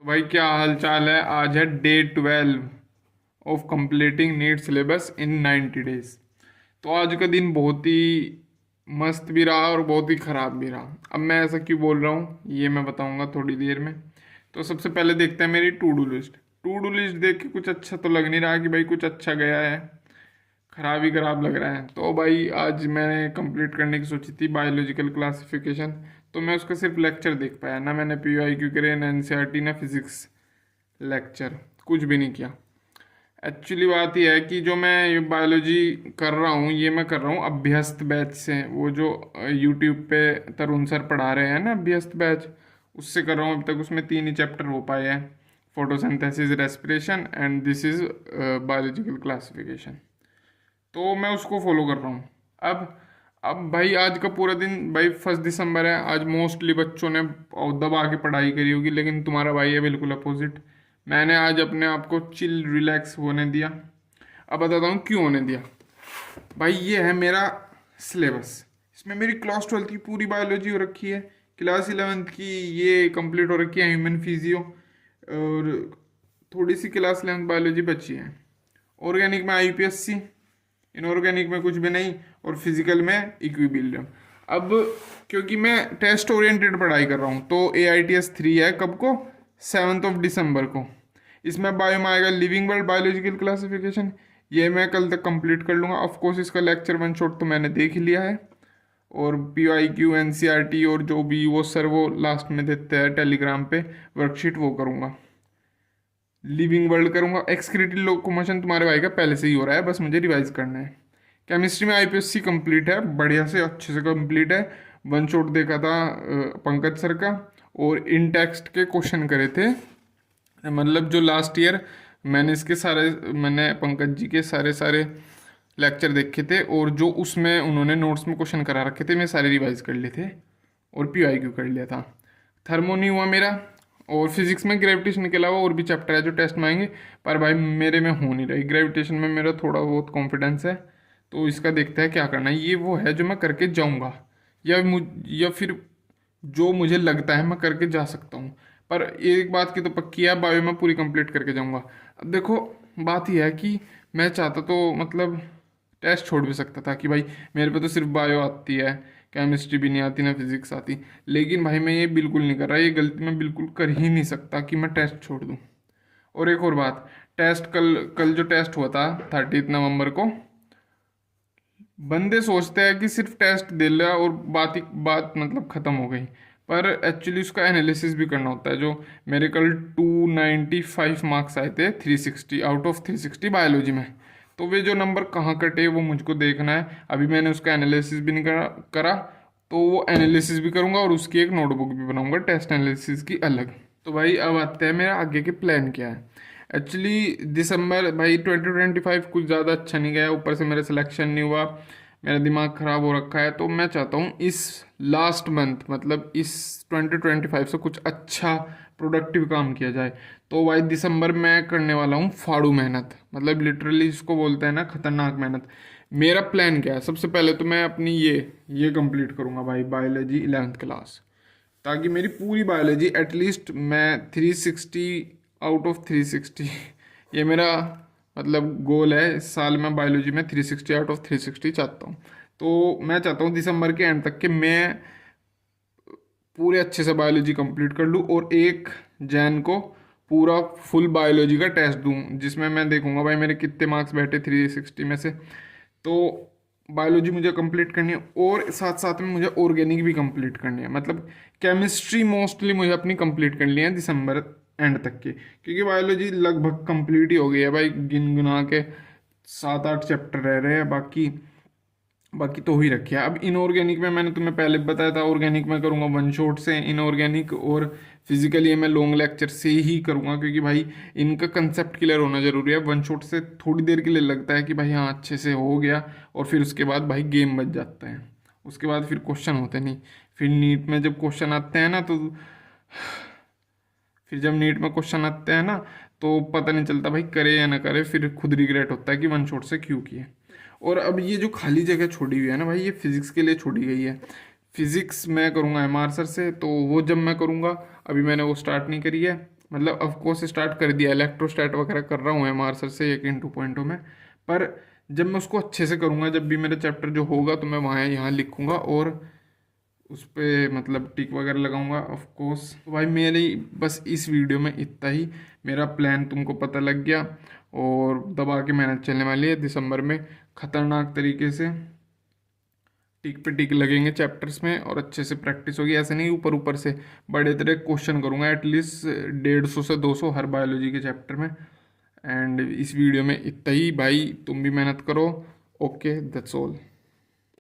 तो भाई क्या हाल चाल है। आज है day 12 of completing NEET syllabus in 90 days. तो आज का दिन बहुत ही मस्त भी रहा और बहुत ही ख़राब भी रहा। अब मैं ऐसा क्यों बोल रहा हूँ ये मैं बताऊँगा थोड़ी देर में। तो सबसे पहले देखते हैं मेरी to do list. To do list देख के कुछ अच्छा तो लग नहीं रहा कि भाई कुछ अच्छा गया है, खराब ही खराब लग रहा है। तो भाई आज मैंने कंप्लीट करने की सोची थी बायोलॉजिकल क्लासिफिकेशन, तो मैं उसका सिर्फ लेक्चर देख पाया ना। मैंने PYQ करे ना NCERT ना फिजिक्स लेक्चर, कुछ भी नहीं किया। एक्चुअली बात यह है कि जो मैं ये बायोलॉजी कर रहा हूँ ये मैं कर रहा हूँ अभ्यस्त बैच से। वो जो यूट्यूब पे तरुण सर पढ़ा रहे हैं ना अभ्यस्त बैच, उससे कर रहा हूँ। अब तक उसमें 3 ही चैप्टर हो पाए हैं, photosynthesis, respiration and this is biological classification. तो मैं उसको फॉलो कर रहा हूँ। अब अब भाई आज का पूरा दिन, भाई 1 दिसंबर है, आज मोस्टली बच्चों ने दबा के पढ़ाई करी होगी, लेकिन तुम्हारा भाई है बिल्कुल अपोजिट। मैंने आज अपने आप को चिल रिलैक्स होने दिया। अब बताता हूँ क्यों होने दिया। भाई ये है मेरा सिलेबस, इसमें मेरी क्लास 12th की पूरी बायोलॉजी हो रखी है, क्लास 11th की ये कंप्लीट हो रखी है ह्यूमन फिजियो, और थोड़ी सी क्लास 11th बायोलॉजी बची है। ऑर्गेनिक में IPSC, इनऑर्गेनिक में कुछ भी नहीं, और फिजिकल में इक्विबिलियम। अब क्योंकि मैं टेस्ट ओरिएंटेड पढ़ाई कर रहा हूँ तो AITS 3 है कब को, 7 दिसंबर को। इसमें बायो में आएगा लिविंग वर्ल्ड बायोलॉजिकल क्लासिफिकेशन, ये मैं कल तक कंप्लीट कर लूँगा। ऑफ कोर्स इसका लेक्चर 1 शॉट तो मैंने देख ही लिया है, और PYQ NCERT और जो भी वो सर वो लास्ट में देते हैं टेलीग्राम पे वर्कशीट, वो करूँगा। लिविंग वर्ल्ड करूंगा। एक्सक्रीटरी लोकोमोशन तुम्हारे भाई का पहले से ही हो रहा है, बस मुझे रिवाइज करना है। केमिस्ट्री में IPSC कंप्लीट है, बढ़िया से अच्छे से कंप्लीट है। 1 शॉट देखा था पंकज सर का, और इन टेक्स्ट के क्वेश्चन करे थे। मतलब जो लास्ट ईयर मैंने इसके सारे, मैंने पंकज जी के सारे सारे लेक्चर देखे थे, और जो उसमें उन्होंने नोट्स में क्वेश्चन करा रखे थे मैं सारे रिवाइज कर लिए थे, और PYQ कर लिया था। थर्मो नहीं हुआ मेरा, और फिजिक्स में ग्रेविटेशन के अलावा और भी चैप्टर है जो टेस्ट में आएंगे, पर भाई मेरे में हो नहीं रही। ग्रेविटेशन में मेरा थोड़ा बहुत कॉन्फिडेंस है, तो इसका देखते हैं क्या करना है। ये वो है जो मैं करके जाऊंगा, या फिर जो मुझे लगता है मैं करके जा सकता हूँ। पर एक बात की तो पक्की है, बायो में पूरी कंप्लीट करके जाऊंगा। अब देखो बात यह है कि मैं चाहता तो मतलब टेस्ट छोड़ भी सकता था कि भाई मेरे पे तो सिर्फ बायो आती है, केमिस्ट्री भी नहीं आती ना फिजिक्स आती। लेकिन भाई मैं ये बिल्कुल नहीं कर रहा, ये गलती मैं बिल्कुल कर ही नहीं सकता कि मैं टेस्ट छोड़ दूँ। और एक और बात, टेस्ट कल कल जो टेस्ट हुआ था 30 नवंबर को, बंदे सोचते हैं कि सिर्फ टेस्ट दे लिया और बात ही बात मतलब ख़त्म हो गई, पर एक्चुअली उसका एनालिसिस भी करना होता है। जो मेरे कल 295 मार्क्स आए थे 360 आउट ऑफ 360 बायोलॉजी में, तो वे जो नंबर कहाँ कटे वो मुझको देखना है। अभी मैंने उसका एनालिसिस भी नहीं करा, तो वो एनालिसिस भी करूँगा और उसकी एक नोटबुक भी बनाऊँगा टेस्ट एनालिसिस की अलग। तो भाई अब आते हैं मेरा आगे के प्लान क्या है। एक्चुअली दिसंबर भाई 2025 कुछ ज़्यादा अच्छा नहीं गया, ऊपर से मेरा सिलेक्शन नहीं हुआ, मेरा दिमाग ख़राब हो रखा है। तो मैं चाहता हूँ इस लास्ट मंथ मतलब इस 2025 से कुछ अच्छा प्रोडक्टिव काम किया जाए। तो भाई दिसंबर में करने वाला हूँ फाड़ू मेहनत, मतलब लिटरली इसको बोलते हैं ना खतरनाक मेहनत। मेरा प्लान क्या है, सबसे पहले तो मैं अपनी ये कंप्लीट करूँगा भाई बायोलॉजी 11th क्लास, ताकि मेरी पूरी बायोलॉजी एटलीस्ट मैं 360 आउट ऑफ 360 ये मेरा मतलब गोल है। इस साल मैं बायोलॉजी में 360 आउट ऑफ 360 चाहता हूँ। तो मैं चाहता हूँ दिसंबर के एंड तक के मैं पूरे अच्छे से बायोलॉजी कंप्लीट कर लूँ, और 1 जैन को पूरा फुल बायोलॉजी का टेस्ट दूँ, जिसमें मैं देखूंगा भाई मेरे कितने मार्क्स बैठे 360 में से। तो बायोलॉजी मुझे कंप्लीट करनी है, और साथ साथ में मुझे ऑर्गेनिक भी कंप्लीट करनी है। मतलब केमिस्ट्री मोस्टली मुझे अपनी कंप्लीट करनी है दिसंबर एंड तक की, क्योंकि बायोलॉजी लगभग कंप्लीट ही हो गई है भाई। गिन गुना के 7-8 चैप्टर रह रहे हैं, बाकी बाकी तो ही रखे है। अब इनऑर्गेनिक में मैंने तुम्हें पहले बताया था, ऑर्गेनिक में करूँगा 1 शॉट से इनऑर्गेनिक, और फिजिकली मैं लॉन्ग लेक्चर से ही करूँगा, क्योंकि भाई इनका कंसेप्ट क्लियर होना जरूरी है। 1 शॉट से थोड़ी देर के लिए लगता है कि भाई हाँ अच्छे से हो गया, और फिर उसके बाद भाई गेम बच जाता है। उसके बाद फिर क्वेश्चन होते नहीं। फिर नीट में जब क्वेश्चन आते हैं ना, तो फिर जब नीट में क्वेश्चन आते हैं ना, तो पता नहीं चलता भाई करे या ना करे, फिर खुद रिग्रेट होता है कि 1 शॉट से क्यों किए। और अब ये जो खाली जगह छोड़ी हुई है ना भाई, ये फिजिक्स के लिए छोड़ी गई है। फिजिक्स मैं करूँगा MR सर से, तो वो जब मैं करूँगा, अभी मैंने वो स्टार्ट नहीं करी है। मतलब ऑफ कोर्स स्टार्ट कर दिया, इलेक्ट्रोस्टैट वगैरह कर रहा हूँ एमआर सर से 1 इन 2 में। पर जब मैं उसको अच्छे से करूँगा, जब भी मेरा चैप्टर जो होगा तो मैं वहाँ यहाँ लिखूँगा और उस पे मतलब टिक वगैरह लगाऊंगा ऑफ कोर्स। तो भाई मेरी बस इस वीडियो में इतना ही, मेरा प्लान तुमको पता लग गया और दबा के मेहनत चलने वाली है दिसंबर में खतरनाक तरीके से। टिक पे टिक लगेंगे चैप्टर्स में और अच्छे से प्रैक्टिस होगी, ऐसे नहीं ऊपर ऊपर से बड़े तरह क्वेश्चन करूंगा एटलीस्ट 150 से 200 हर बायोलॉजी के चैप्टर में। एंड इस वीडियो में इतना ही भाई, तुम भी मेहनत करो। Okay, that's all.